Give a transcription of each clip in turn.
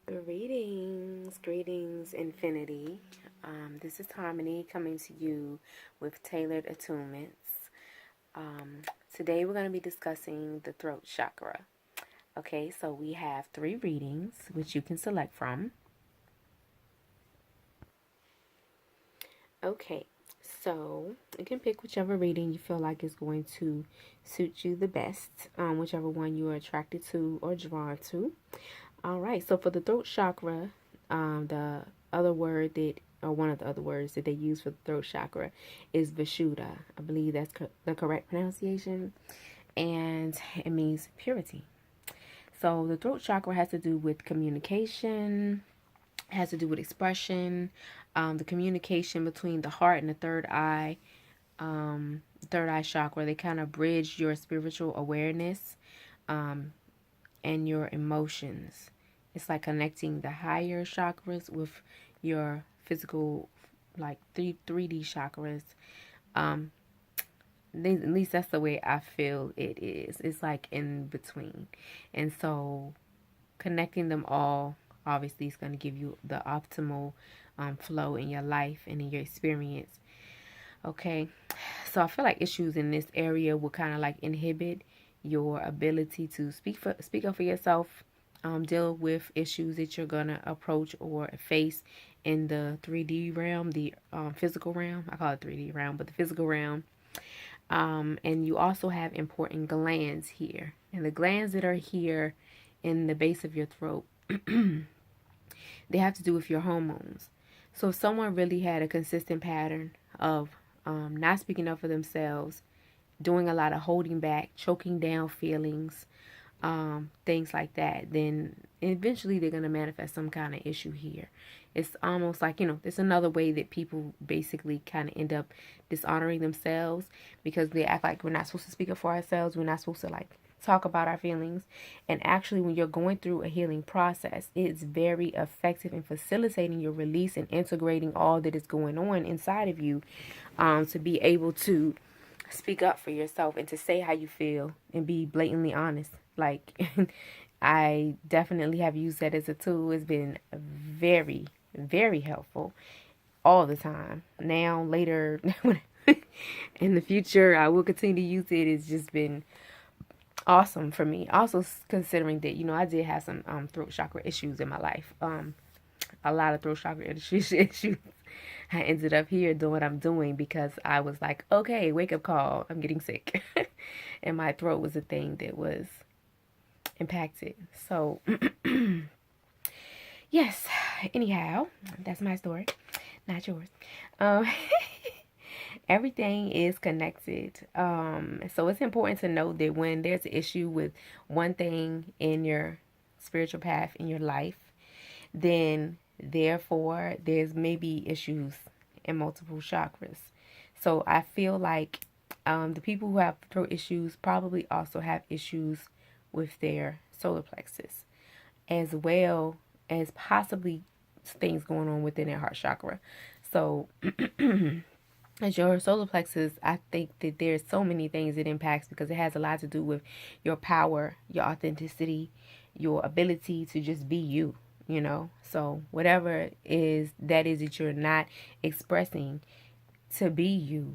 Greetings, infinity. This is Harmony coming to you with tailored attunements. Um, Today we're going to be discussing the throat chakra. Okay, so we have 3 readings which you can select from. Okay, so you can pick whichever reading you feel like is going to suit you the best, whichever one you are attracted to or drawn to. All right, so for the throat chakra, the other word that, or one of the other words that they use for the throat chakra is Vishuddha. I believe that's the correct pronunciation, and it means purity. So the throat chakra has to do with communication, has to do with expression, the communication between the heart and the third eye chakra. They kind of bridge your spiritual awareness and your emotions. It's like connecting the higher chakras with your physical, like 3D chakras. Um, at least that's the way I feel it is. It's like in between. And so connecting them all obviously is going to give you the optimal flow in your life and in your experience. Okay. So I feel like issues in this area will kind of like inhibit your ability to speak up for yourself, deal with issues that you're gonna approach or face in the 3D realm, the physical realm. I call it 3D realm, but the physical realm. And you also have important glands here, and the glands that are here in the base of your throat, they have to do with your hormones. So if someone really had a consistent pattern of not speaking up for themselves, doing a lot of holding back, choking down feelings, things like that, then eventually they're going to manifest some kind of issue here. It's almost like, it's another way that people basically kind of end up dishonoring themselves because they act like we're not supposed to speak up for ourselves. We're not supposed to like talk about our feelings. And actually, when you're going through a healing process, it's very effective in facilitating your release and integrating all that is going on inside of you, to be able to speak up for yourself and to say how you feel and be blatantly honest. Like, I definitely have used that as a tool. It's been very, very helpful all the time. Now, later, in the future, I will continue to use it. It's just been awesome for me. Also, considering that, I did have some throat chakra issues in my life. A lot of throat chakra issues. I ended up here doing what I'm doing because I was like, okay, wake up call. I'm getting sick. And my throat was a thing that was impacted. So, yes. Anyhow, that's my story, not yours. Um, Everything is connected. So it's important to note that when there's an issue with one thing in your spiritual path in your life, then therefore there's maybe issues in multiple chakras. So I feel like the people who have throat issues probably also have issues with their solar plexus, as well as possibly things going on within their heart chakra. So as your solar plexus, I think that there's so many things it impacts because it has a lot to do with your power, your authenticity, your ability to just be you. So whatever that you're not expressing to be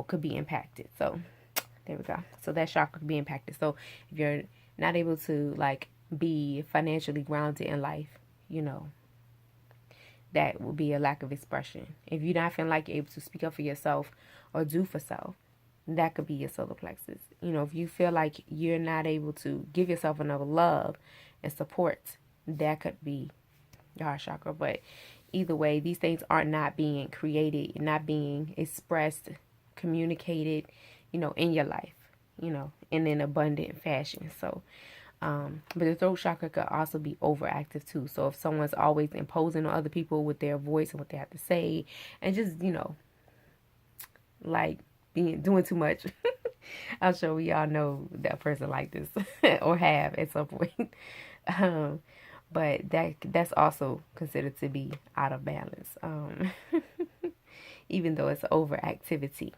could be impacted. So there we go. So that chakra could be impacted. So if you're not able to like be financially grounded in life, that will be a lack of expression. If you're not feeling like you're able to speak up for yourself or do for self, that could be your solar plexus. If you feel like you're not able to give yourself enough love and support, that could be your heart chakra. But either way, these things are not being created, not being expressed, communicated, in your life, in an abundant fashion. So, but the throat chakra could also be overactive too. So if someone's always imposing on other people with their voice and what they have to say, and just like doing too much, I'm sure we all know that person like this or have at some point. Um, but that's also considered to be out of balance, even though it's overactivity.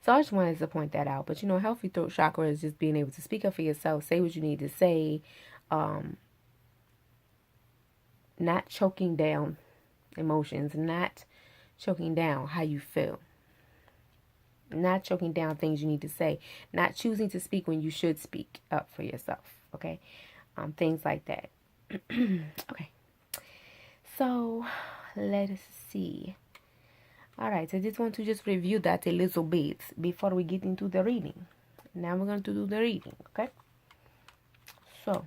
So I just wanted to point that out. But healthy throat chakra is just being able to speak up for yourself, say what you need to say, um, not choking down emotions, not choking down how you feel, not choking down things you need to say, not choosing to speak when you should speak up for yourself. Okay, things like that. Okay, so let us see. All right, so I just want to just review that a little bit before we get into the reading. Now we're going to do the reading. Okay, so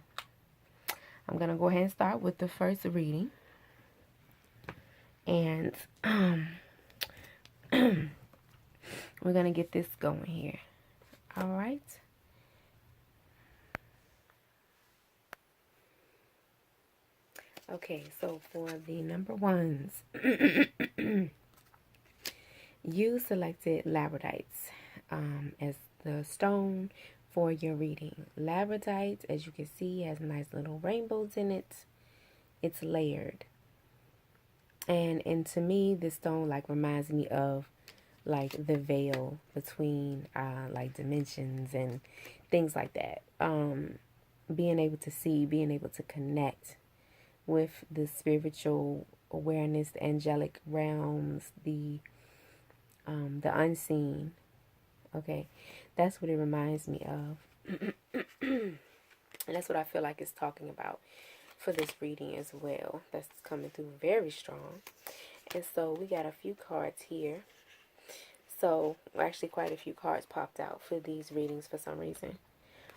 I'm going to go ahead and start with the first reading. And we're going to get this going here. All right. Okay, so for the number ones, you selected labradites as the stone for your reading. Labradite, as you can see, has nice little rainbows in it. It's layered. And to me, this stone like reminds me of like the veil between like dimensions and things like that. Being able to see, being able to connect with the spiritual awareness, the angelic realms, the unseen. Okay, that's what it reminds me of. And that's what I feel like it's talking about for this reading as well. That's coming through very strong. And so we got a few cards here. So actually quite a few cards popped out for these readings for some reason.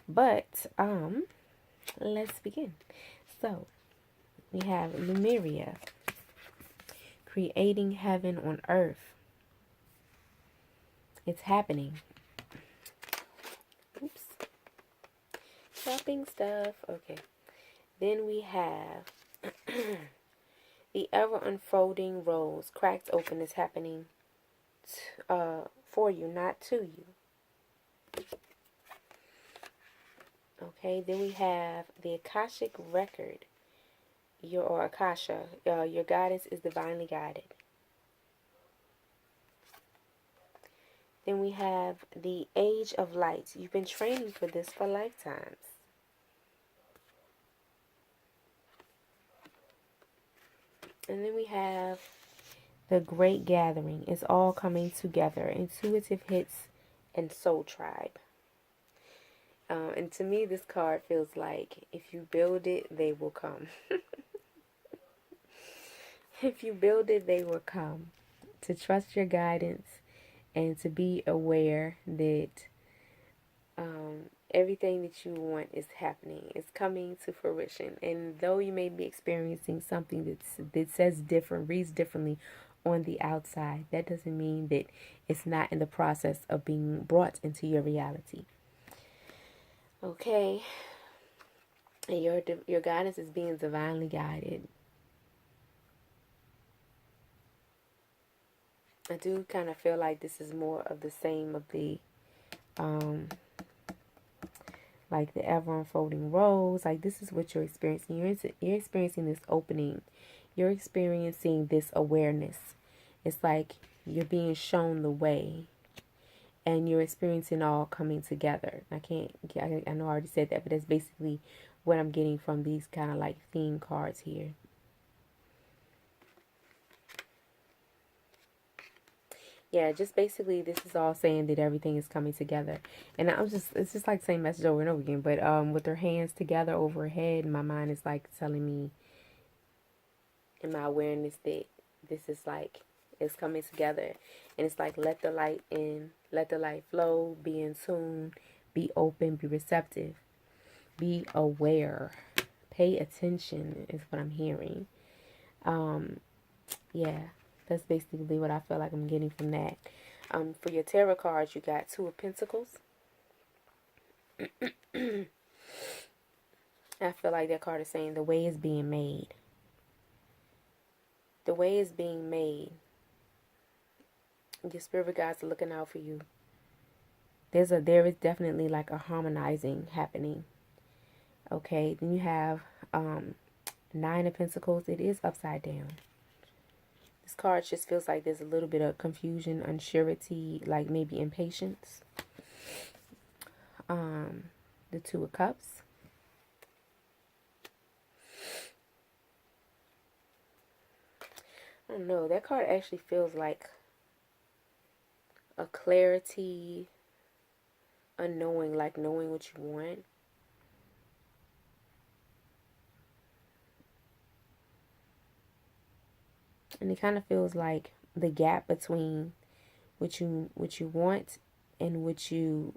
But let's begin. So we have Lemuria, creating heaven on earth. It's happening. Oops. Shopping stuff. Okay. Then we have the ever unfolding rose, cracked open. Is happening for you, not to you. Okay. Then we have the Akashic record. Or Akasha. Your guidance is divinely guided. Then we have the age of light. You've been training for this for lifetimes. And then we have the great gathering. It's all coming together. Intuitive hits and soul tribe. And to me, this card feels like if you build it, they will come. If you build it, they will come. To trust your guidance and to be aware that everything that you want is happening. It's coming to fruition. And though you may be experiencing something that says different, reads differently on the outside, that doesn't mean that it's not in the process of being brought into your reality. Okay. And your guidance is being divinely guided. I do kind of feel like this is more of the same of the like the ever unfolding rose. Like this is what you're experiencing. You're experiencing this opening. You're experiencing this awareness. It's like you're being shown the way, and you're experiencing all coming together. I know I already said that, but that's basically what I'm getting from these kind of like theme cards here. Yeah, just basically this is all saying that everything is coming together. And it's just like the same message over and over again. But with their hands together over her head, my mind is like telling me in my awareness that this is like, it's coming together. And it's like, let the light in, let the light flow, be in tune, be open, be receptive, be aware, pay attention is what I'm hearing. Yeah. That's basically what I feel like I'm getting from that. For your tarot cards, you got Two of Pentacles. I feel like that card is saying the way is being made. The way is being made. Your spirit guides are looking out for you. There is definitely like a harmonizing happening. Okay, then you have Nine of Pentacles. It is upside down. This card just feels like there's a little bit of confusion, unsurety, like maybe impatience. The Two of Cups. I don't know. That card actually feels like a clarity, a knowing, like knowing what you want. And it kind of feels like the gap between what you want and what you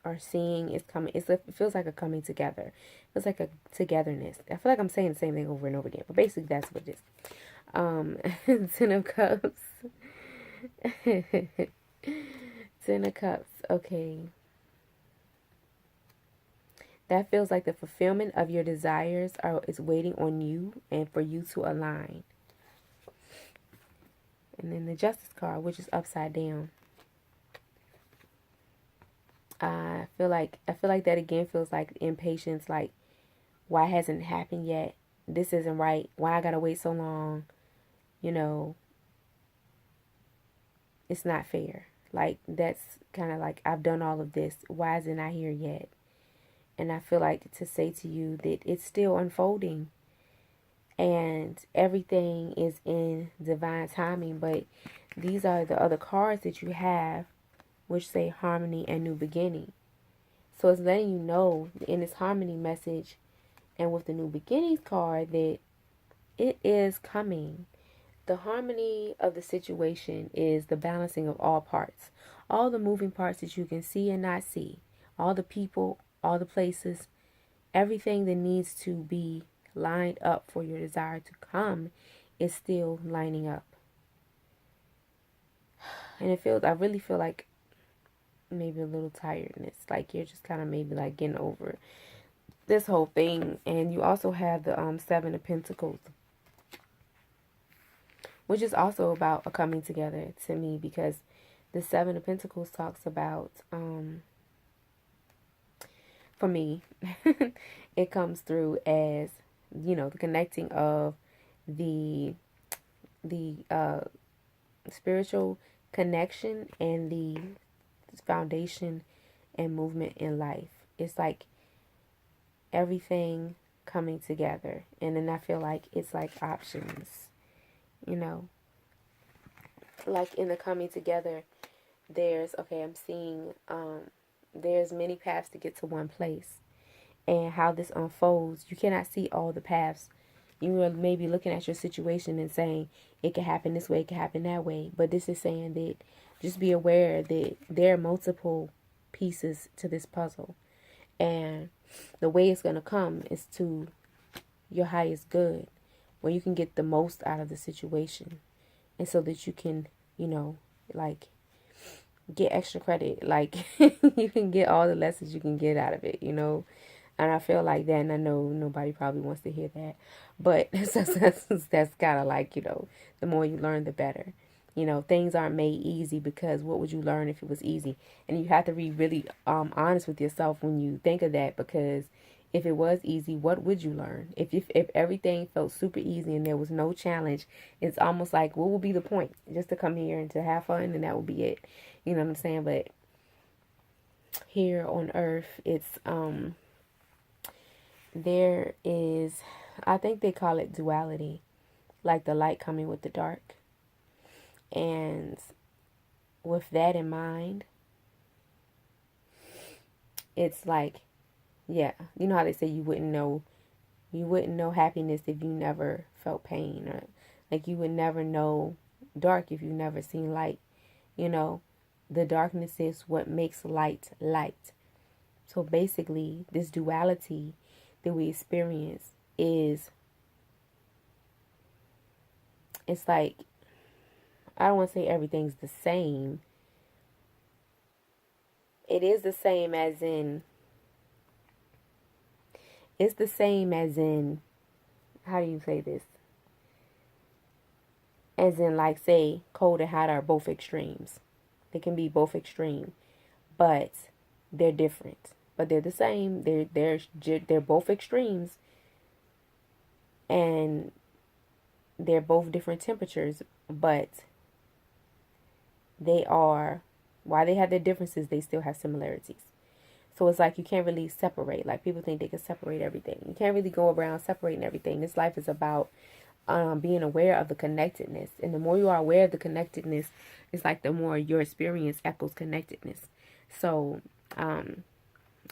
are seeing is coming. It feels like a coming together. It feels like a togetherness. I feel like I'm saying the same thing over and over again, but basically that's what it is. Ten of Cups. Ten of Cups. Okay. That feels like the fulfillment of your desires is waiting on you and for you to align. And then the Justice card, which is upside down. I feel like that again feels like impatience, like why hasn't it happened yet? This isn't right. Why I gotta wait so long? You know, it's not fair. Like that's kind of like I've done all of this. Why is it not here yet? And I feel like to say to you that it's still unfolding and everything is in divine timing. But these are the other cards that you have, which say harmony and new beginning. So it's letting you know in this harmony message and with the new beginnings card that it is coming. The harmony of the situation is the balancing of all parts. All the moving parts that you can see and not see. All the people, all the places, everything that needs to be lined up for your desire to come is still lining up. And I really feel like maybe a little tiredness. Like you're just kind of maybe like getting over this whole thing. And you also have the Seven of Pentacles, which is also about a coming together to me, because the Seven of Pentacles talks about, for me, it comes through as, the connecting of the spiritual connection and the foundation and movement in life. It's like everything coming together. And then I feel like it's like options, like in the coming together, I'm seeing, there's many paths to get to one place. And how this unfolds, you cannot see all the paths. You are maybe looking at your situation and saying, it could happen this way, it could happen that way. But this is saying that just be aware that there are multiple pieces to this puzzle. And the way it's going to come is to your highest good, where you can get the most out of the situation. And so that you can, like get extra credit. Like you can get all the lessons you can get out of it, And I feel like that, and I know nobody probably wants to hear that. But that's kind of like, the more you learn, the better. Things aren't made easy, because what would you learn if it was easy? And you have to be really honest with yourself when you think of that, because if it was easy, what would you learn? If everything felt super easy and there was no challenge, it's almost like, what would be the point? Just to come here and to have fun, and that would be it. You know what I'm saying? But here on earth, it's there is, I think they call it duality, like the light coming with the dark. And with that in mind, it's like, yeah, you know how they say you wouldn't know happiness if you never felt pain, or like you would never know dark if you never seen light. The darkness is what makes light light. So basically, this duality that we experience it's like, I don't want to say everything's the same. It is the same as in, how do you say this? As in, like, say, cold and hot are both extremes. They can be both extreme, but they're different. But they're the same. They're both extremes, and they're both different temperatures. But while they have their differences, they still have similarities. So it's like you can't really separate. Like people think they can separate everything. You can't really go around separating everything. This life is about being aware of the connectedness. And the more you are aware of the connectedness, it's like the more your experience echoes connectedness. So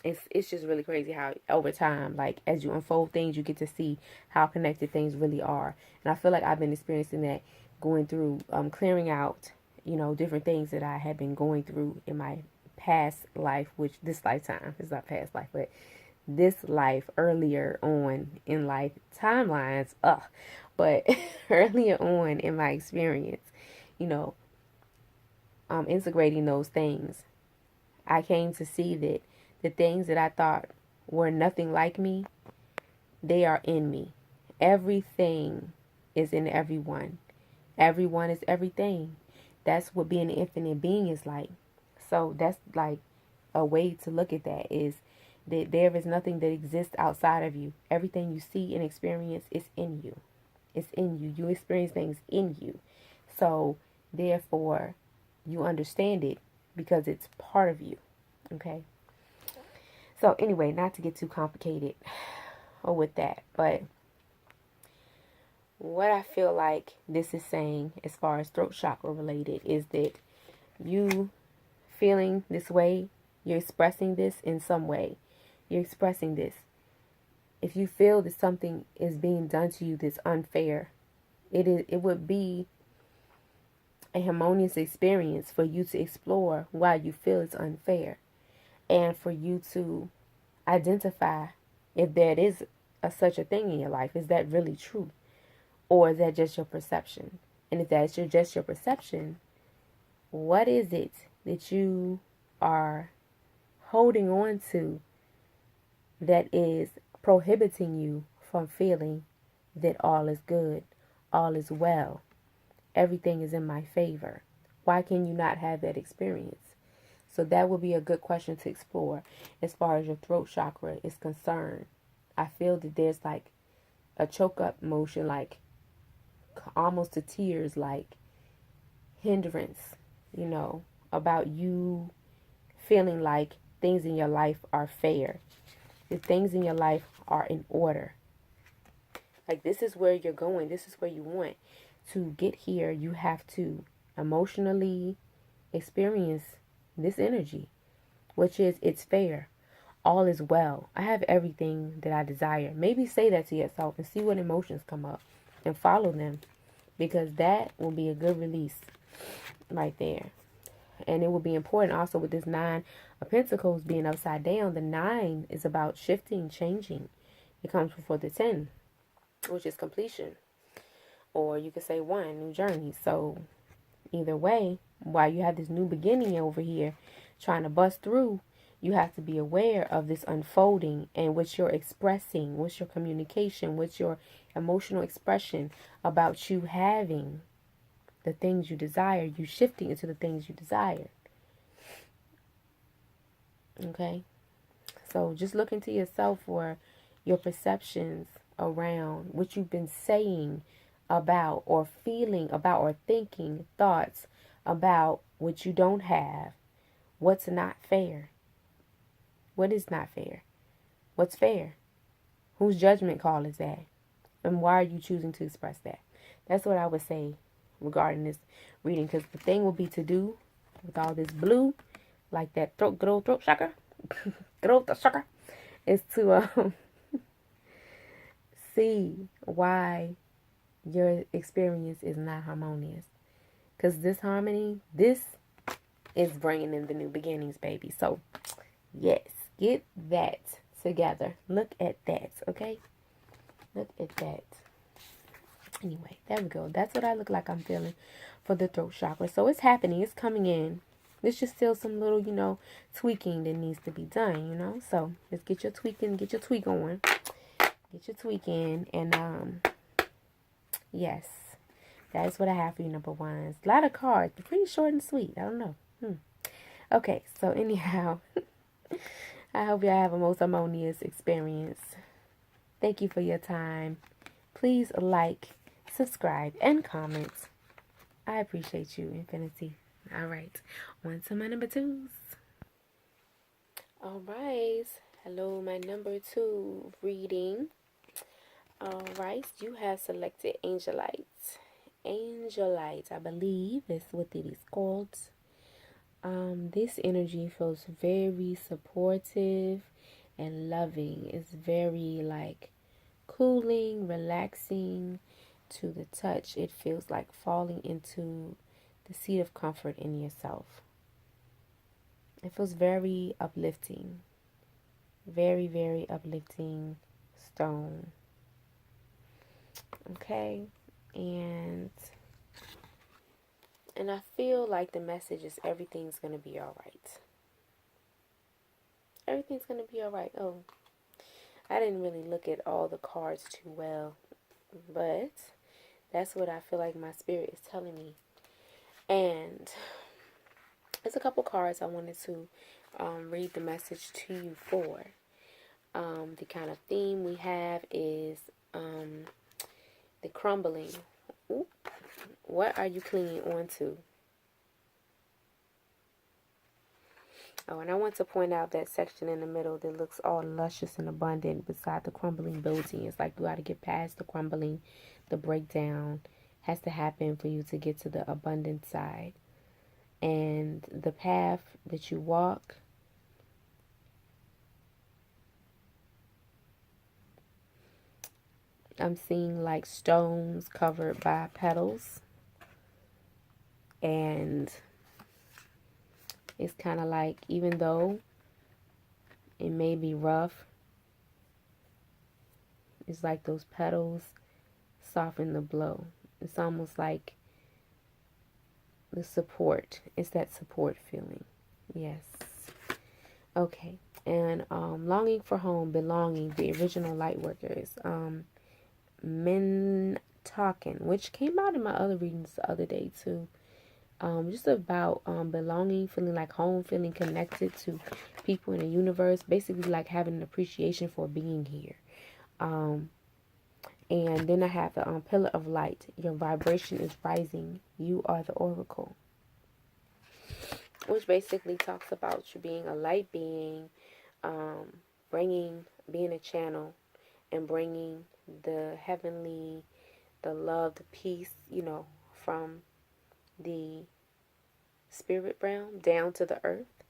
it's just really crazy how over time, like as you unfold things, you get to see how connected things really are. And I feel like I've been experiencing that, going through clearing out, different things that I have been going through in my past life, which this lifetime is not past life, but this life, earlier on in life timelines, but earlier on in my experience, integrating those things, I came to see that the things that I thought were nothing like me, they are in me. Everything is in everyone. Everyone is everything. That's what being an infinite being is like. So that's like a way to look at that, is that there is nothing that exists outside of you. Everything you see and experience is in you. It's in you. You experience things in you. So therefore, you understand it because it's part of you. Okay? So anyway, not to get too complicated with that, but what I feel like this is saying as far as throat chakra related is that you feeling this way, you're expressing this in some way. You're expressing this. If you feel that something is being done to you that's unfair, it would be a harmonious experience for you to explore why you feel it's unfair, and for you to identify if there is such a thing in your life. Is that really true? Or is that just your perception? And if that's just your perception, what is it that you are holding on to that is prohibiting you from feeling that all is good, all is well, everything is in my favor? Why can you not have that experience? So that would be a good question to explore as far as your throat chakra is concerned. I feel that there's like a choke up motion, like almost to tears, like hindrance, about you feeling like things in your life are fair, that things in your life are in order. Like this is where you're going. This is where you want to get here. You have to emotionally experience this energy, which is it's fair. All is well. I have everything that I desire. Maybe say that to yourself and see what emotions come up and follow them, because that will be a good release right there. And it will be important also with this 9 of Pentacles being upside down. The 9 is about shifting, changing. It comes before the 10, which is completion. Or you could say 1, new journey. So either way, while you have this new beginning over here trying to bust through, you have to be aware of this unfolding and what you're expressing, what's your communication, what's your emotional expression about you having the things you desire, you shifting into the things you desire. Okay? So just look into yourself for your perceptions around what you've been saying about or feeling about or thinking thoughts about what you don't have. What's not fair? What is not fair? What's fair? Whose judgment call is that? And why are you choosing to express that? That's what I would say regarding this reading, because the thing will be to do with all this blue, like that throat chakra, throat chakra, is to see why your experience is not harmonious. Because this harmony, this is bringing in the new beginnings, baby. So, yes, get that together. Look at that, okay? Look at that. Anyway, there we go. That's what I look like I'm feeling for the throat chakra. So it's happening. It's coming in. There's just still some little, tweaking that needs to be done, So let's get your tweak on. Get your tweak in. And, yes, that's what I have for you, number ones. A lot of cards, but pretty short and sweet. I don't know. Okay, so anyhow, I hope y'all have a most harmonious experience. Thank you for your time. Please like, subscribe, and comment. I appreciate you, Infinity. All right, on to my number 2s. All right, hello, my number 2 reading. Alright, you have selected Angelite. Angelite, I believe is what it is called. This energy feels very supportive and loving. It's very like cooling, relaxing to the touch. It feels like falling into the seat of comfort in yourself. It feels very uplifting. Very, very uplifting stone. Okay. And I feel like the message is everything's going to be all right. Everything's going to be all right. Oh, I didn't really look at all the cards too well, but that's what I feel like my spirit is telling me. And there's a couple cards I wanted to read the message to you for. The kind of theme we have is the crumbling. Ooh, what are you clinging on to? Oh, and I want to point out that section in the middle that looks all luscious and abundant beside the crumbling building. It's like you got to get past the crumbling, the breakdown has to happen for you to get to the abundant side. And the path that you walk, I'm seeing like stones covered by petals. And it's kind of like, even though it may be rough, it's like those petals soften the blow. It's almost like the support. It's that support feeling. Yes. Okay. And longing for home, belonging, the original light workers. Men talking, which came out in my other readings the other day too. Just about belonging, feeling like home, feeling connected to people in the universe, basically like having an appreciation for being here. And then I have the pillar of light. Your vibration is rising. You are the oracle, which basically talks about you being a light being, being a channel, and bringing the heavenly, the love, the peace, from the spirit realm down to the earth,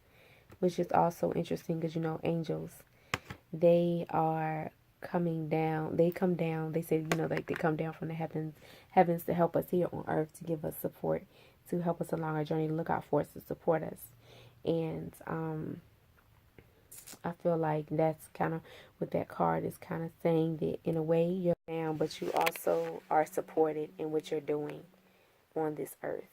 which is also interesting because angels, they are coming down. They come down. They say like they come down from the heavens to help us here on earth, to give us support, to help us along our journey, to look out for us, to support us. And I feel like that's kind of what that card is kind of saying, that in a way you're down, but you also are supported in what you're doing on this earth.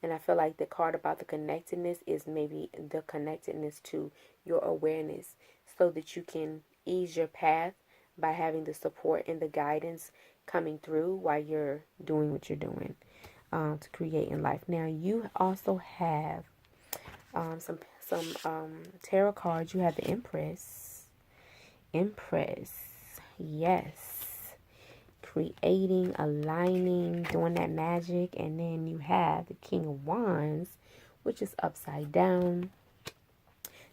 And I feel like the card about the connectedness is maybe the connectedness to your awareness, so that you can ease your path by having the support and the guidance coming through while you're doing what you're doing to create in life. Now, you also have some tarot cards. You have the Empress. Empress. Yes. Creating, aligning, doing that magic. And then you have the King of Wands, which is upside down.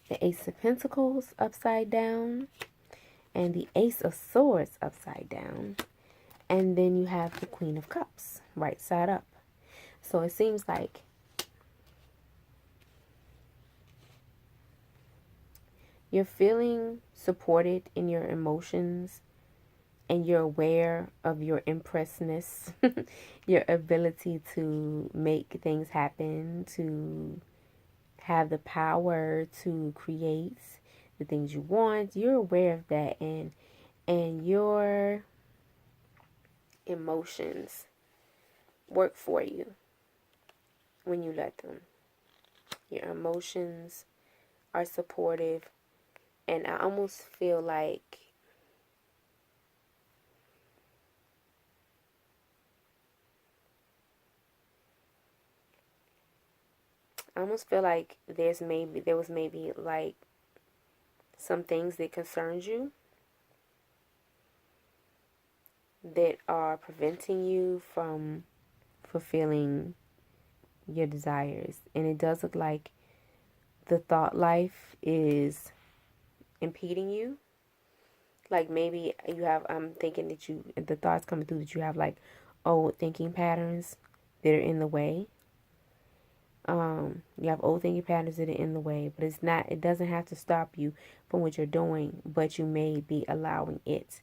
The Ace of Pentacles upside down. And the Ace of Swords upside down. And then you have the Queen of Cups right side up. So it seems like you're feeling supported in your emotions, and you're aware of your impressness, your ability to make things happen, to have the power to create the things you want. You're aware of that, and your emotions work for you when you let them. Your emotions are supportive, and I almost feel like there was maybe like some things that concerns you that are preventing you from fulfilling your desires. And it does look like the thought life is impeding you. Like maybe you have, I'm thinking that the thoughts coming through that you have like old thinking patterns that are in the way. You have old thinking patterns that are in the way, but it doesn't have to stop you from what you're doing, but you may be allowing it.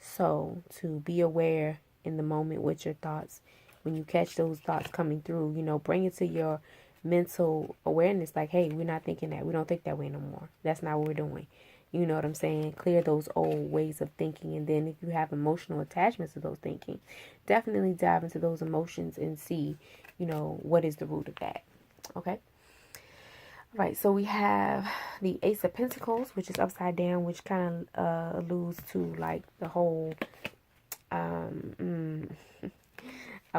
So to be aware in the moment with your thoughts, when you catch those thoughts coming through, bring it to your mental awareness. Like, hey, we're not thinking that. We don't think that way no more. That's not what we're doing. You know what I'm saying? Clear those old ways of thinking. And then if you have emotional attachments to those thinking, definitely dive into those emotions and see, what is the root of that. Okay. All right. So we have the Ace of Pentacles, which is upside down, which kind of alludes to like the whole, I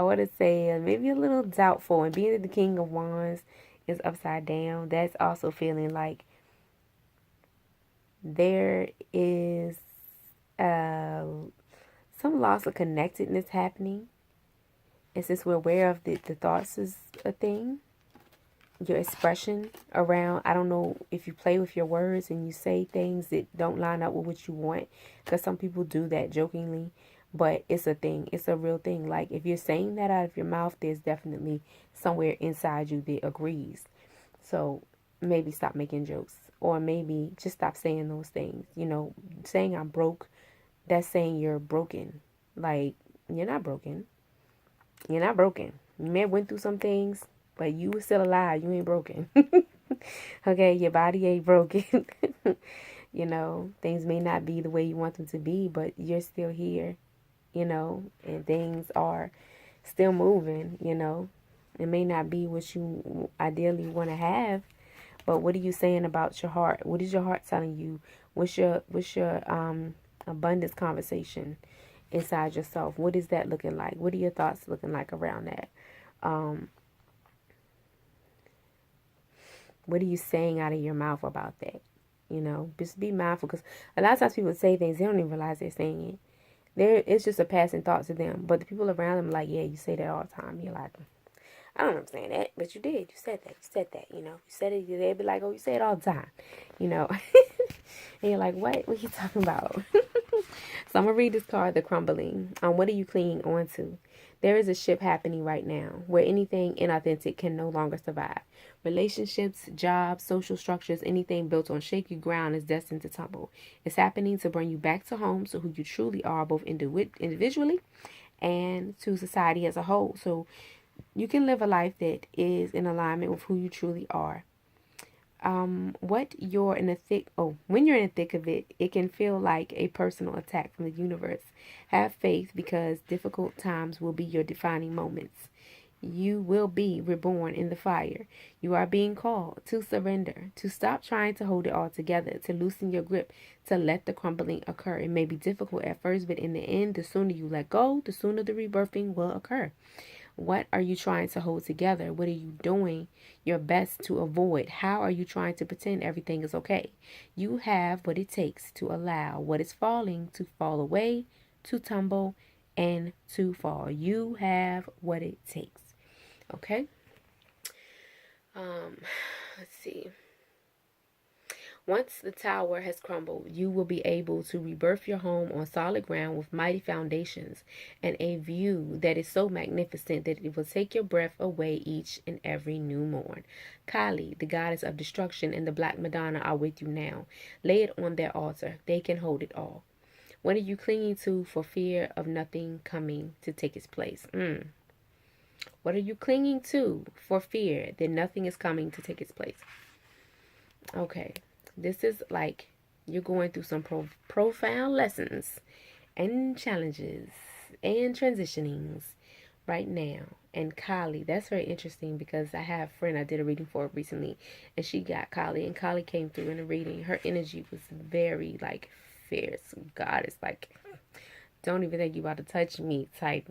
want to say maybe a little doubtful. And being that the King of Wands is upside down, that's also feeling like there is some loss of connectedness happening. And since we're aware of the thoughts is a thing, your expression around, I don't know if you play with your words and you say things that don't line up with what you want, because some people do that jokingly, but it's a thing. It's a real thing. Like if you're saying that out of your mouth, there's definitely somewhere inside you that agrees. So maybe stop making jokes, or maybe just stop saying those things. Saying I'm broke, that's saying you're broken. Like, you're not broken. You're not broken. You may have went through some things, but you were still alive. You ain't broken. Okay, your body ain't broken. Things may not be the way you want them to be, but you're still here, and things are still moving, It may not be what you ideally want to have, but what are you saying about your heart? What is your heart telling you? What's your abundance conversation inside yourself? What is that looking like? What are your thoughts looking like around that? What are you saying out of your mouth about that? Just be mindful, because a lot of times people say things, they don't even realize they're saying it. It's just a passing thought to them, but the people around them are like, yeah, you say that all the time. You're like, I don't know if I'm saying that, but you did. You said that. You said that. You said it. They'd be like, oh, you say it all the time. And you're like, what? What are you talking about? So I'm going to read this card, The Crumbling. What are you clinging on to? There is a shift happening right now where anything inauthentic can no longer survive. Relationships, jobs, social structures, anything built on shaky ground is destined to tumble. It's happening to bring you back to home, so who you truly are, both individually and to society as a whole. So you can live a life that is in alignment with who you truly are. When you're in the thick of it, it can feel like a personal attack from the universe. Have faith, because difficult times will be your defining moments. You will be reborn in the fire. You are being called to surrender, to stop trying to hold it all together, to loosen your grip, to let the crumbling occur. It may be difficult at first, but in the end, the sooner you let go, the sooner the rebirthing will occur. What are you trying to hold together? What are you doing your best to avoid? How are you trying to pretend everything is okay? You have what it takes to allow what is falling to fall away, to tumble, and to fall. You have what it takes. Okay? Let's see. Once the tower has crumbled, you will be able to rebirth your home on solid ground with mighty foundations and a view that is so magnificent that it will take your breath away each and every new morn. Kali, the goddess of destruction, and the Black Madonna are with you now. Lay it on their altar. They can hold it all. What are you clinging to for fear of nothing coming to take its place? What are you clinging to for fear that nothing is coming to take its place? Okay. This is like you're going through some profound lessons and challenges and transitionings right now. And Kali, that's very interesting, because I have a friend I did a reading for recently, and she got Kali, and Kali came through in the reading. Her energy was very like fierce. God is like, don't even think you about to touch me type.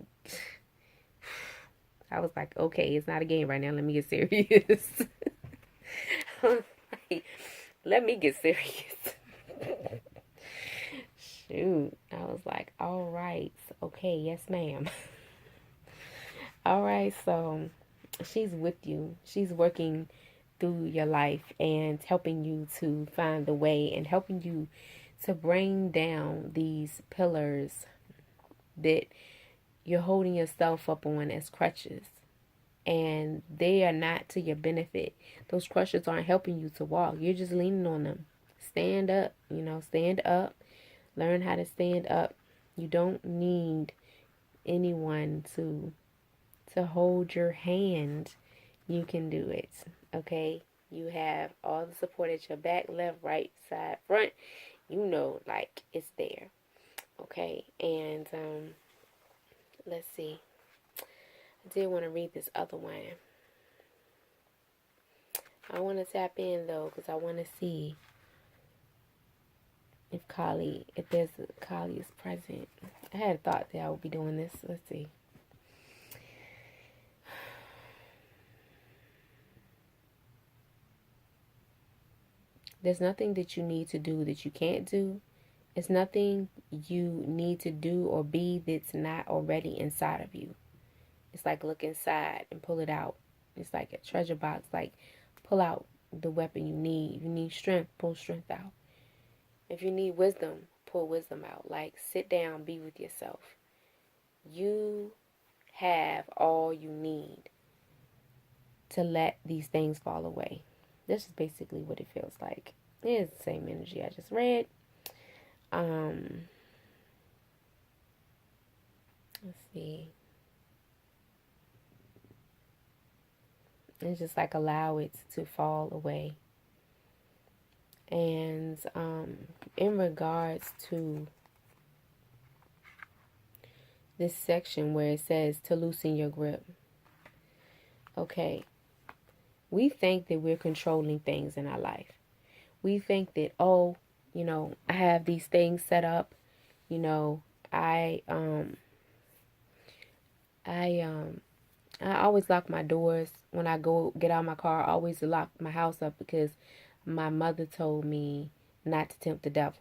I was like, okay, it's not a game right now. Let me get serious. Let me get serious. Shoot. I was like, all right. Okay, yes, ma'am. All right, so she's with you. She's working through your life and helping you to find the way, and helping you to bring down these pillars that you're holding yourself up on as crutches. And they are not to your benefit. Those crutches aren't helping you to walk. You're just leaning on them. Stand up, stand up. Learn how to stand up. You don't need anyone to hold your hand. You can do it. Okay? You have all the support at your back, left, right, side, front. Like it's there. Okay? And let's see. I did want to read this other one. I want to tap in though, because I want to see if there's a Kali is present. I had thought that I would be doing this. Let's see. There's nothing that you need to do that you can't do. It's nothing you need to do or be that's not already inside of you. It's like look inside and pull it out. It's like a treasure box. Like pull out the weapon you need. If you need strength, pull strength out. If you need wisdom, pull wisdom out. Like sit down, be with yourself. You have all you need to let these things fall away. This is basically what it feels like. It's the same energy I just read. Let's see. And just like allow it to fall away. And in regards to this section where it says to loosen your grip. Okay. We think that we're controlling things in our life. We think that, I have these things set up. I always lock my doors when I go get out of my car. I always lock my house up because my mother told me not to tempt the devil.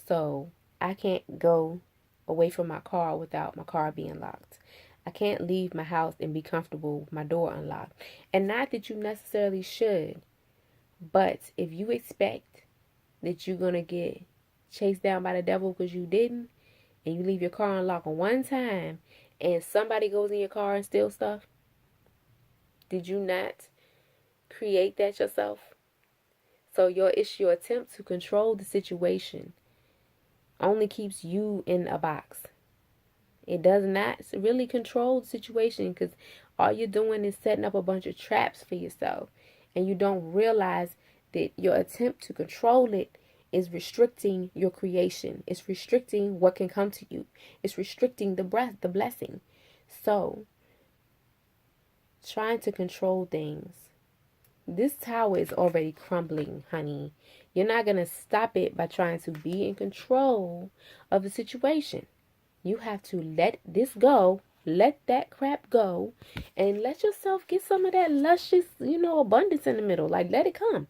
So I can't go away from my car without my car being locked. I can't leave my house and be comfortable with my door unlocked. And not that you necessarily should, but if you expect that you're going to get chased down by the devil because you didn't, and you leave your car unlocked one time, and somebody goes in your car and steals stuff, did you not create that yourself? So your attempt to control the situation only keeps you in a box. It does not really control the situation because all you're doing is setting up a bunch of traps for yourself. And you don't realize that your attempt to control it is restricting your creation. It's restricting what can come to you. It's restricting the blessing. So, trying to control things. This tower is already crumbling, honey. You're not going to stop it by trying to be in control of the situation. You have to let this go, let that crap go, and let yourself get some of that luscious, abundance in the middle. Like, let it come.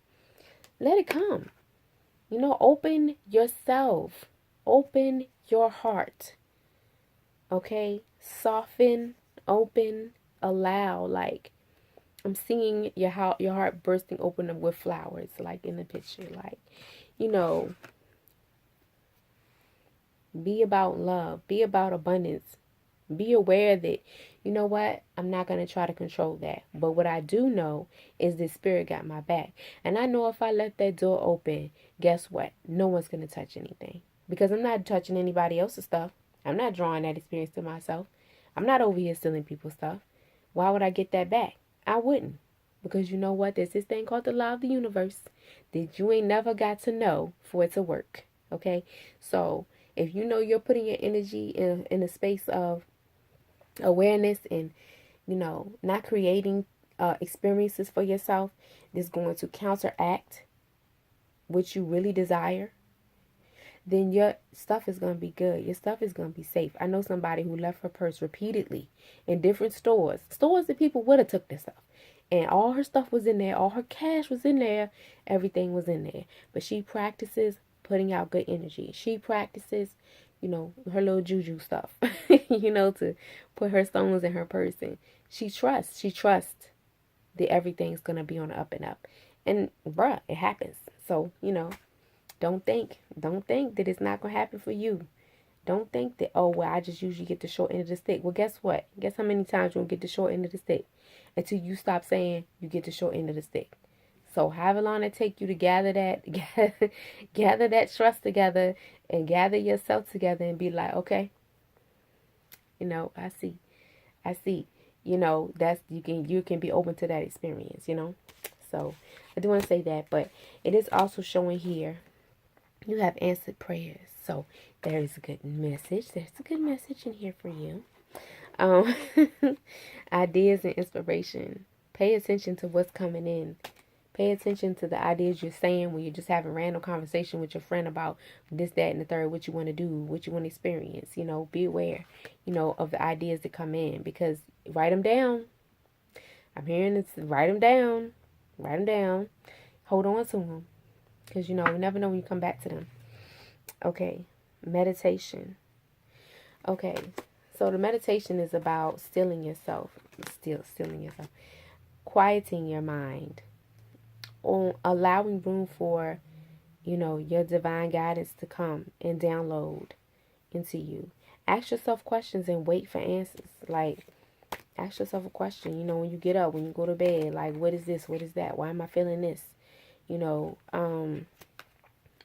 Let it come. Open yourself. Open your heart. Okay? Soften, open, allow. Like, I'm seeing your heart bursting open with flowers, like in the picture. Like, be about love. Be about abundance. Be aware that, you know what? I'm not going to try to control that. But what I do know is that spirit got my back. And I know if I let that door open, guess what? No one's going to touch anything. Because I'm not touching anybody else's stuff. I'm not drawing that experience to myself. I'm not over here stealing people's stuff. Why would I get that back? I wouldn't. Because you know what? There's this thing called the law of the universe that you ain't never got to know for it to work. Okay? So, if you know you're putting your energy in a space of awareness and, not creating experiences for yourself that's going to counteract what you really desire, then your stuff is going to be good. Your stuff is going to be safe. I know somebody who left her purse repeatedly in different stores that people would have took this stuff. And all her stuff was in there. All her cash was in there. Everything was in there. But she practices putting out good energy. She practices, her little juju stuff, to put her stones in her purse. And she trusts that everything's going to be on the up and up. And, bruh, it happens. So, Don't think that it's not going to happen for you. Don't think that, oh, well, I just usually get the short end of the stick. Well, guess what? Guess how many times you'll get the short end of the stick until you stop saying you get the short end of the stick. So however long it take you to gather that trust together and gather yourself together and be like, okay, I see. That's you can be open to that experience. So I do want to say that, but it is also showing here you have answered prayers. So there is a good message. There's a good message in here for you. Um, ideas and inspiration. Pay attention to what's coming in. Pay attention to the ideas you're saying when you're just having random conversation with your friend about this, that, and the third, what you want to do, what you want to experience. Be aware, of the ideas that come in, because write them down. I'm hearing this. Write them down. Write them down. Hold on to them, because, you never know when you come back to them. Okay. Meditation. Okay. So the meditation is about stilling yourself. Quieting your mind. On allowing room for, your divine guidance to come and download into you. Ask yourself questions and wait for answers. Like, ask yourself a question, when you get up, when you go to bed, like, what is this? What is that? Why am I feeling this?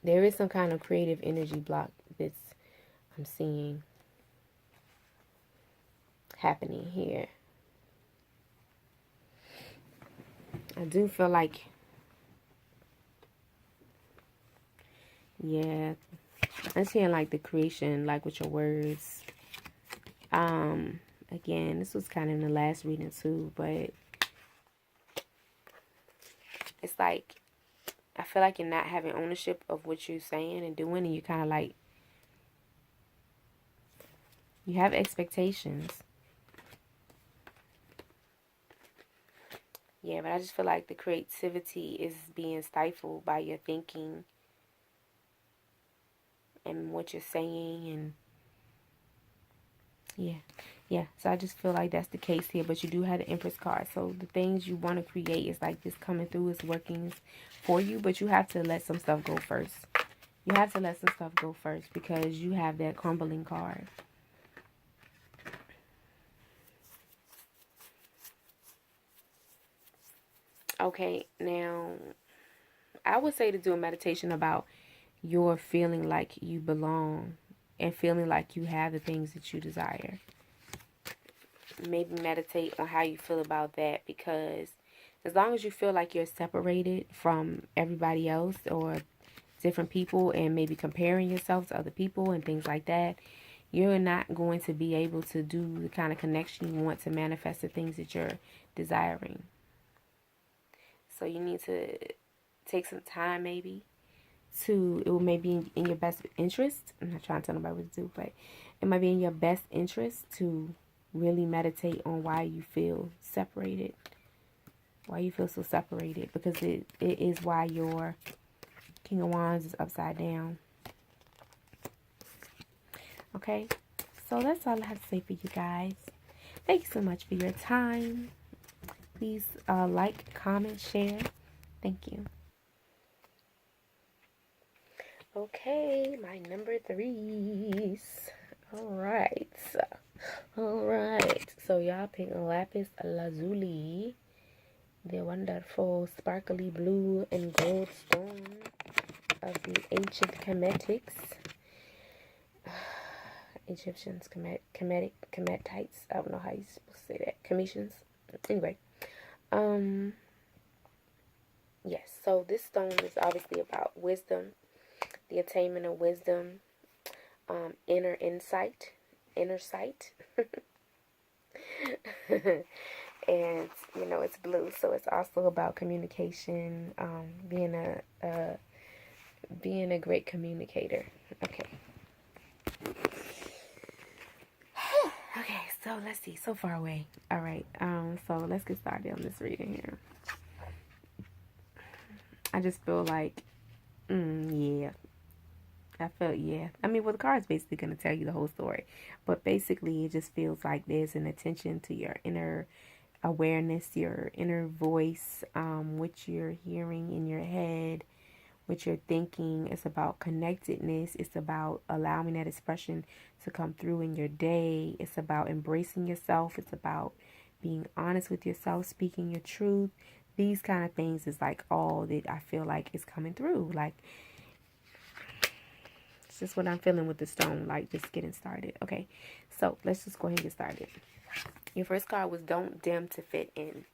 There is some kind of creative energy block that's I'm seeing happening here. I do feel like, yeah, I'm seeing like the creation, like with your words. Again, this was kind of in the last reading too, but it's like, I feel like you're not having ownership of what you're saying and doing, and you kind of like, you have expectations. Yeah, but I just feel like the creativity is being stifled by your thinking and what you're saying, and yeah. So I just feel like that's the case here, but you do have the Empress card. So the things you want to create is like this coming through, is working for you, but you have to let some stuff go first. You have to let some stuff go first because you have that crumbling card. Okay, now I would say to do a meditation about your feeling like you belong and feeling like you have the things that you desire. Maybe meditate on how you feel about that, because as long as you feel like you're separated from everybody else or different people and maybe comparing yourself to other people and things like that, you're not going to be able to do the kind of connection you want to manifest the things that you're desiring. So you need to take some time maybe it may be in your best interest. I'm not trying to tell nobody what to do, but it might be in your best interest to really meditate on why you feel separated. Why you feel so separated, because it is why your King of Wands is upside down. Okay, so that's all I have to say for you guys. Thank you so much for your time. Please like, comment, share. Thank you. Okay, my number 3s. Alright. So y'all pick lapis lazuli. The wonderful sparkly blue and gold stone of the ancient Kemetics. Egyptians, Kemetites. I don't know how you're supposed to say that. Commissions. Anyway. Yes, so this stone is obviously about wisdom, the attainment of wisdom, inner insight, inner sight. And it's blue, so it's also about communication, being a great communicator. Okay. Okay, so let's see. So far away. All right. So let's get started on this reading here. I just feel like, yeah. I mean, well, the card's basically going to tell you the whole story. But basically, it just feels like there's an attention to your inner awareness, your inner voice, what you're hearing in your head, with your thinking. It's about connectedness. It's about allowing that expression to come through in your day. It's about embracing yourself. It's about being honest with yourself, speaking your truth. These kind of things is like all that I feel like is coming through. Like, it's just what I'm feeling with the stone, like just getting started. Okay, so let's just go ahead and get started. Your first card was don't dim to fit in.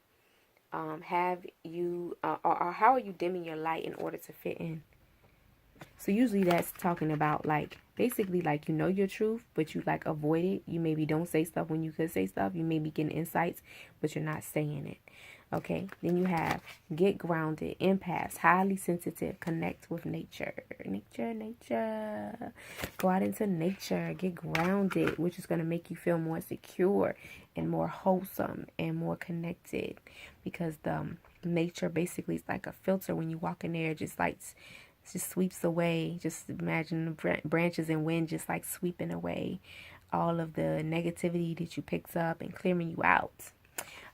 Have you, or how are you dimming your light in order to fit in? So usually that's talking about like basically like you know your truth, but you like avoid it. You maybe don't say stuff when you could say stuff. You may be getting insights, but you're not saying it. Okay. Then you have get grounded, empaths, highly sensitive, connect with nature. Nature. Go out into nature, get grounded, which is going to make you feel more secure and more wholesome and more connected, because the nature basically is like a filter. When you walk in there, just like just sweeps away. Just imagine the branches and wind just like sweeping away all of the negativity that you picked up and clearing you out.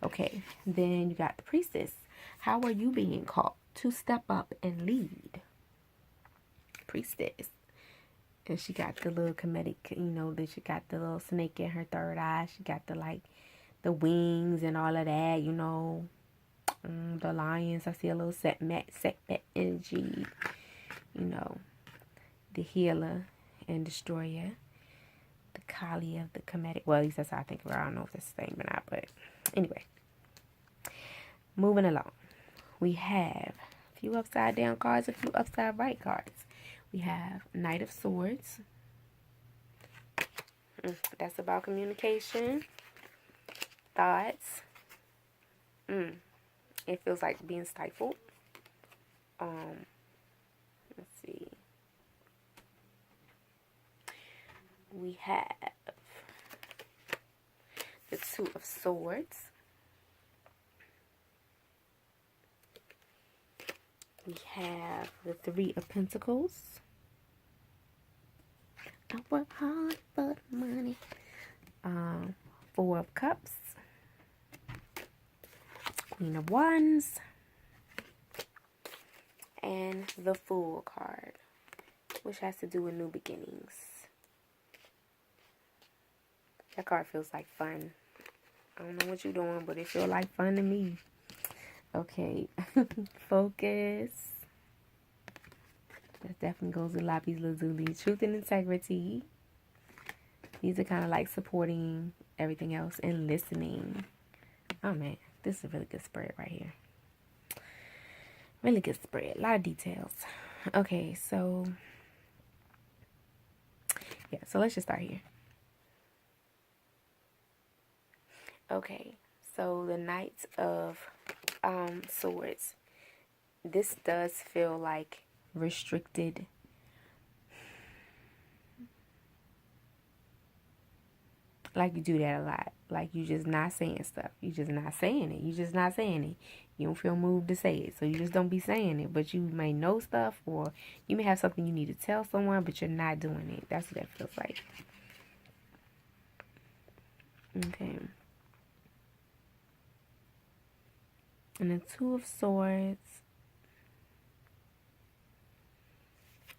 Okay, then you got the priestess. How are you being called to step up and lead? Priestess. And she got the little comedic, that she got the little snake in her third eye. She got the like the wings and all of that, the lions. I see a little setback energy. The healer and destroyer, the Kali of the comedic. Well, at least that's how I think of her. I don't know if that's the same or not, but anyway. Moving along. We have a few upside down cards, a few upside right cards. We have Knight of Swords. That's about communication, thoughts. It feels like being stifled. Let's see. We have the Two of Swords. We have the Three of Pentacles. I work hard for money. Four of Cups. Queen of Wands. And the Fool card, which has to do with new beginnings. That card feels like fun. I don't know what you're doing, but it feels like fun to me. Okay. Focus. That definitely goes with Lapis Lazuli. Truth and integrity. These are kind of like supporting everything else and listening. Oh man, this is a really good spread right here. Really good spread. A lot of details. Okay, so yeah, so let's just start here. Okay, so the Knight of Swords. This does feel like restricted. Like you do that a lot. Like you just not saying stuff. You just not saying it. You just not saying it. You don't feel moved to say it. So you just don't be saying it. But you may know stuff, or you may have something you need to tell someone, but you're not doing it. That's what that feels like. Okay. And the Two of Swords.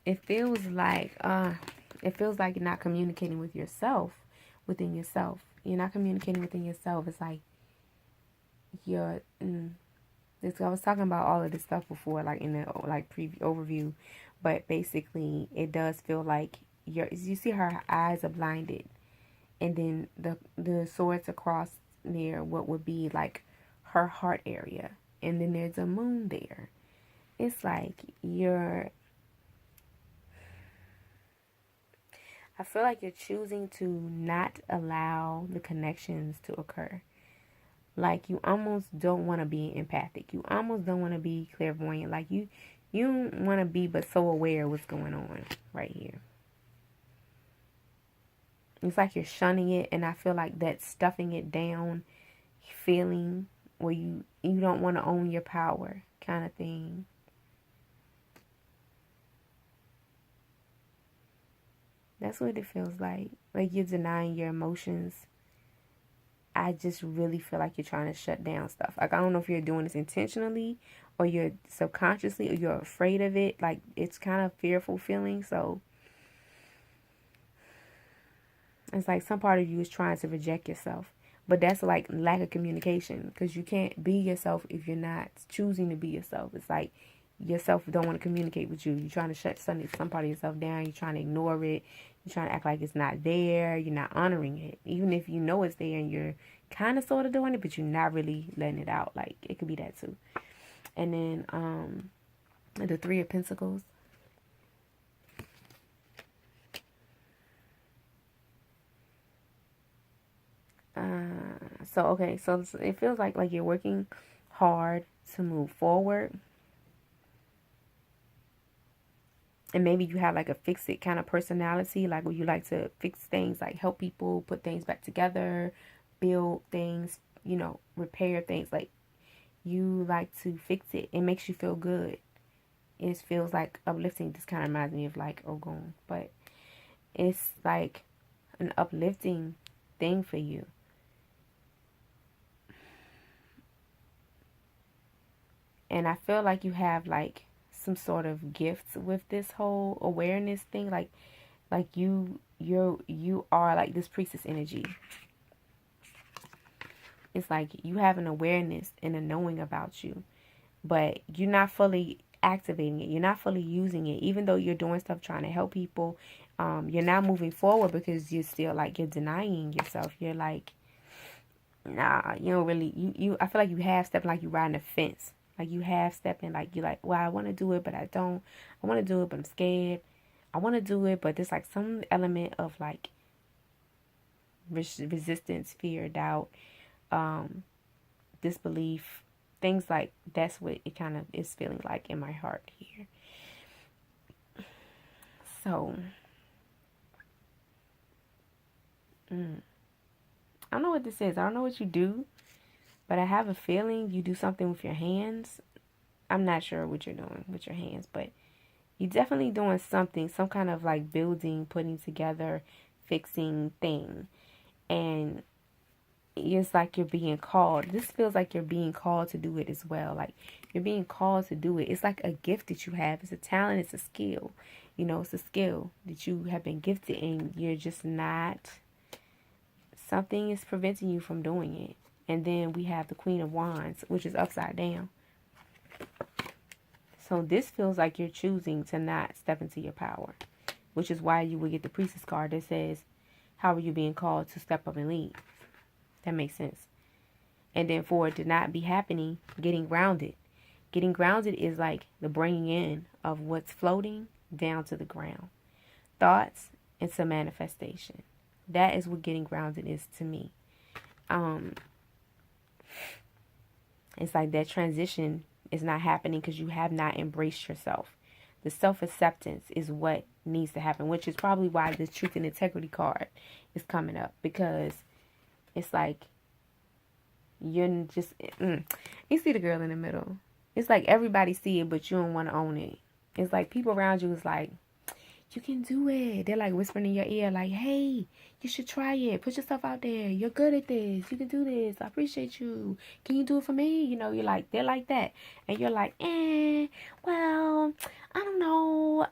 It feels like you're not communicating with yourself, within yourself. You're not communicating within yourself. It's like I was talking about all of this stuff before, like in the like preview overview, but basically it does feel like you see her eyes are blinded, and then the swords across near what would be like her heart area, and then there's a moon there. It's like I feel like you're choosing to not allow the connections to occur. Like you almost don't want to be empathic. You almost don't want to be clairvoyant. Like you want to be but so aware of what's going on right here. It's like you're shunning it, and I feel like that stuffing it down feeling where you don't want to own your power kind of thing. That's what it feels like. Like you're denying your emotions. I I just really feel like you're trying to shut down stuff. Like, I don't know if you're doing this intentionally or you're subconsciously or you're afraid of it. Like, it's kind of fearful feeling. So it's like some part of you is trying to reject yourself. But that's like lack of communication, because you can't be yourself if you're not choosing to be yourself. It's like yourself don't want to communicate with you. You're trying to shut some part of yourself down. You're trying to ignore it. You're trying to act like it's not there. You're not honoring it. Even if you know it's there and you're kind of sort of doing it, but you're not really letting it out. Like, it could be that too. And then the Three of Pentacles. So it feels like you're working hard to move forward. And maybe you have like a fix-it kind of personality, like where you like to fix things, like help people put things back together, build things, repair things. Like, you like to fix it. It makes you feel good. It feels like uplifting. This kind of reminds me of like Ogun, but it's like an uplifting thing for you. And I feel like you have like some sort of gifts with this whole awareness thing. Like you are like this priestess energy. It's like you have an awareness and a knowing about you, but you're not fully activating it. You're not fully using it, even though you're doing stuff trying to help people. You're not moving forward because you're still like, you're denying yourself. You're like, nah, you don't really. I feel like you half stepping, like you riding a fence. Like you half stepping, like you're like, well, I want to do it, but I don't. I want to do it, but I'm scared. I want to do it, but there's like some element of like resistance, fear, doubt, disbelief, things like that's what it kind of is feeling like in my heart here. So, I don't know what this is. I don't know what you do, but I have a feeling you do something with your hands. I'm not sure what you're doing with your hands, but you're definitely doing something, some kind of like building, putting together, fixing thing. And it's like you're being called. This feels like you're being called to do it as well. Like you're being called to do it. It's like a gift that you have. It's a talent. It's a skill. It's a skill that you have been gifted, and you're just not. Something is preventing you from doing it. And then we have the Queen of Wands, which is upside down. So this feels like you're choosing to not step into your power, which is why you would get the Priestess card that says, how are you being called to step up and lead? That makes sense. And then for it to not be happening, getting grounded. Getting grounded is like the bringing in of what's floating down to the ground. Thoughts into manifestation. That is what getting grounded is to me. It's like that transition is not happening because you have not embraced yourself. The self-acceptance is what needs to happen, which is probably why the Truth and Integrity card is coming up, because it's like you're just, you see the girl in the middle. It's like everybody see it, but you don't want to own it. It's like people around you is like, you can do it. They're like whispering in your ear, like, hey, you should try it. Put yourself out there. You're good at this. You can do this. I appreciate you. Can you do it for me? You're like, they're like that. And you're like, well, I don't know.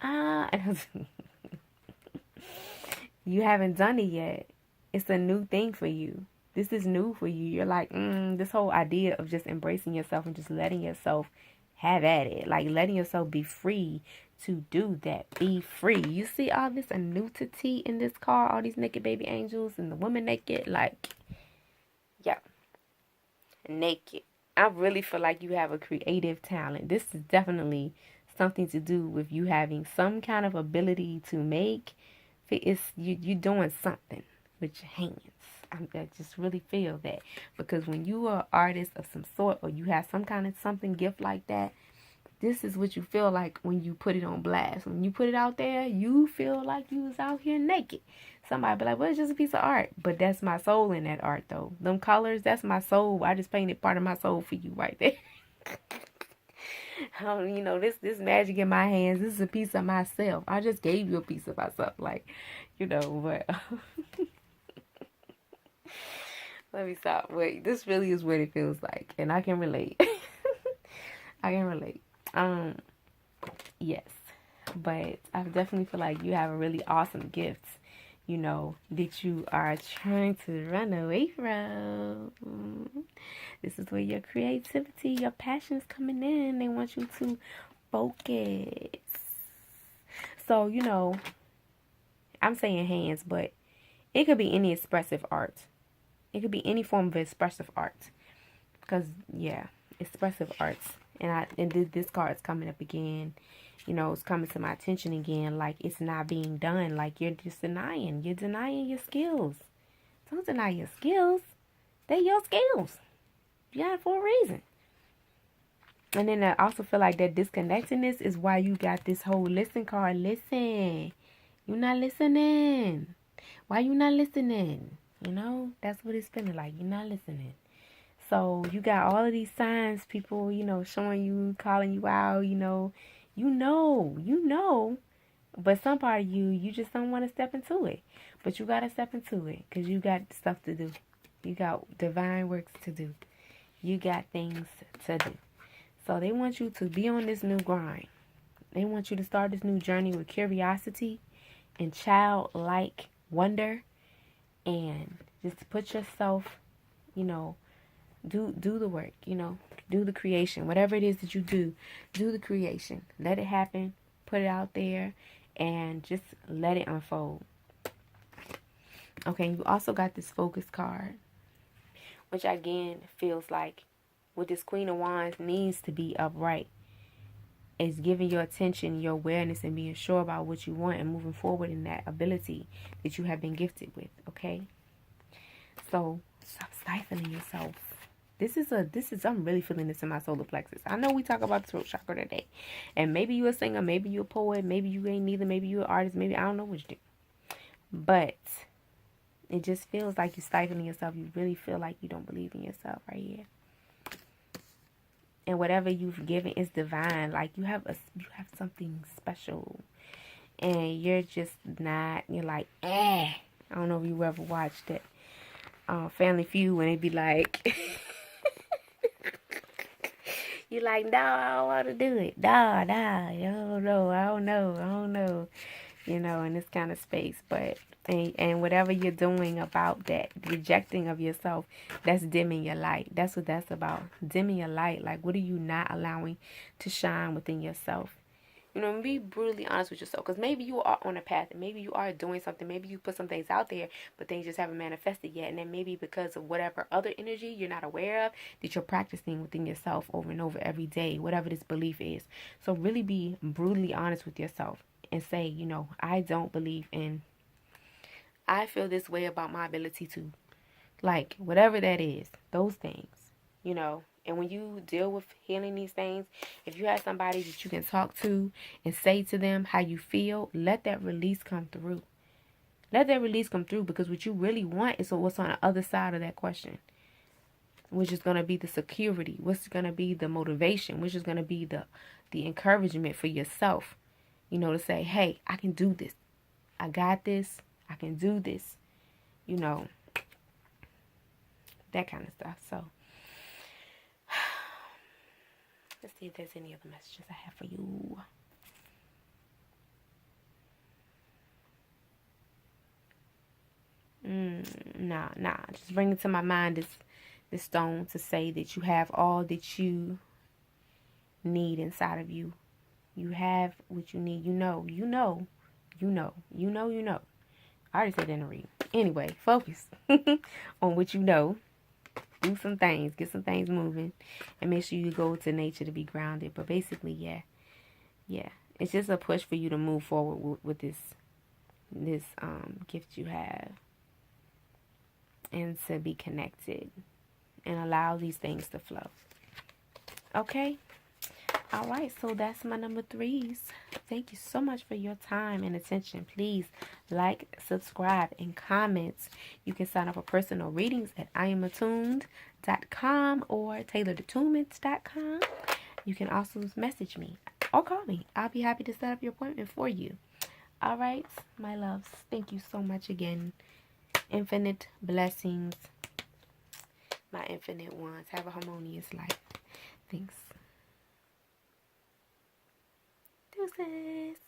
You haven't done it yet. It's a new thing for you. This is new for you. You're like, this whole idea of just embracing yourself and just letting yourself have at it. Like letting yourself be free to do that. Be free. You see all this nudity in this card, all these naked baby angels and the woman naked, like, yeah, naked. I really feel like you have a creative talent. This is definitely something to do with you having some kind of ability to make. It's you doing something with your hands. I just really feel that, because when you are an artist of some sort, or you have some kind of something gift like that, this is what you feel like when you put it on blast. When you put it out there, you feel like you was out here naked. Somebody be like, well, it's just a piece of art. But that's my soul in that art, though. Them colors, that's my soul. I just painted part of my soul for you right there. This magic in my hands, this is a piece of myself. I just gave you a piece of myself. Like, but... Let me stop. Wait, this really is what it feels like, and I can relate. I can relate. Yes, but I definitely feel like you have a really awesome gift, that you are trying to run away from. This is where your creativity, your passion is coming in. They want you to focus. So, I'm saying hands, but it could be any expressive art. It could be any form of expressive art. Because, yeah, expressive arts. And this card's coming up again. It's coming to my attention again. Like, it's not being done. Like, you're just denying. You're denying your skills. Don't deny your skills. They're your skills. You got it for a reason. And then I also feel like that disconnectedness is why you got this whole listen card. Listen. You're not listening. Why you not listening? That's what it's feeling like. You're not listening. So you got all of these signs, people, showing you, calling you out, you know. But some part of you just don't want to step into it. But you got to step into it because you got stuff to do. You got divine works to do. You got things to do. So they want you to be on this new grind. They want you to start this new journey with curiosity and childlike wonder, and just put yourself, do the work, do the creation. Whatever it is that you do the creation. Let it happen. Put it out there and just let it unfold. Okay, you also got this focus card, which again feels like with this Queen of Wands needs to be upright. It's giving your attention, your awareness, and being sure about what you want and moving forward in that ability that you have been gifted with, okay? So, stop stifling yourself. I'm really feeling this in my solar plexus. I know we talk about the throat chakra today. And maybe you're a singer, maybe you're a poet, maybe you ain't neither, maybe you're an artist, maybe I don't know what you do. But it just feels like you're stifling yourself. You really feel like you don't believe in yourself right here. And whatever you've given is divine. Like you have something special. And you're just not, you're like, I don't know if you ever watched it. Family Feud, when they be like, you're like, no, I don't want to do it. Nah, I don't know. In this kind of space. But, and whatever you're doing about that rejecting of yourself, that's dimming your light. That's what that's about. Dimming your light. Like, what are you not allowing to shine within yourself? Be brutally honest with yourself. Because maybe you are on a path. And maybe you are doing something. Maybe you put some things out there. But things just haven't manifested yet. And then maybe because of whatever other energy you're not aware of. That you're practicing within yourself over and over every day. Whatever this belief is. So really be brutally honest with yourself. And say, I don't believe in. I feel this way about my ability to. Like, whatever that is. Those things. And when you deal with healing these things, if you have somebody that you can talk to and say to them how you feel, let that release come through. Let that release come through, because what you really want is what's on the other side of that question, which is going to be the security, what's going to be the motivation, which is going to be the encouragement for yourself, to say, hey, I can do this. I got this. I can do this. That kind of stuff. So, let's see if there's any other messages I have for you. Nah. Just bring it to my mind this stone to say that you have all that you need inside of you. You have what you need. You know. I already said that in the reading. Anyway, focus on what you know. Do some things. Get some things moving. And make sure you go to nature to be grounded. But basically, yeah. It's just a push for you to move forward with this gift you have. And to be connected. And allow these things to flow. Okay? All right, so that's my number 3s. Thank you so much for your time and attention. Please like, subscribe, and comment. You can sign up for personal readings at IamAttuned.com or tailoredatonements.com. You can also message me or call me. I'll be happy to set up your appointment for you. All right, my loves. Thank you so much again. Infinite blessings. my infinite ones. Have a harmonious life. Thanks. Deuces.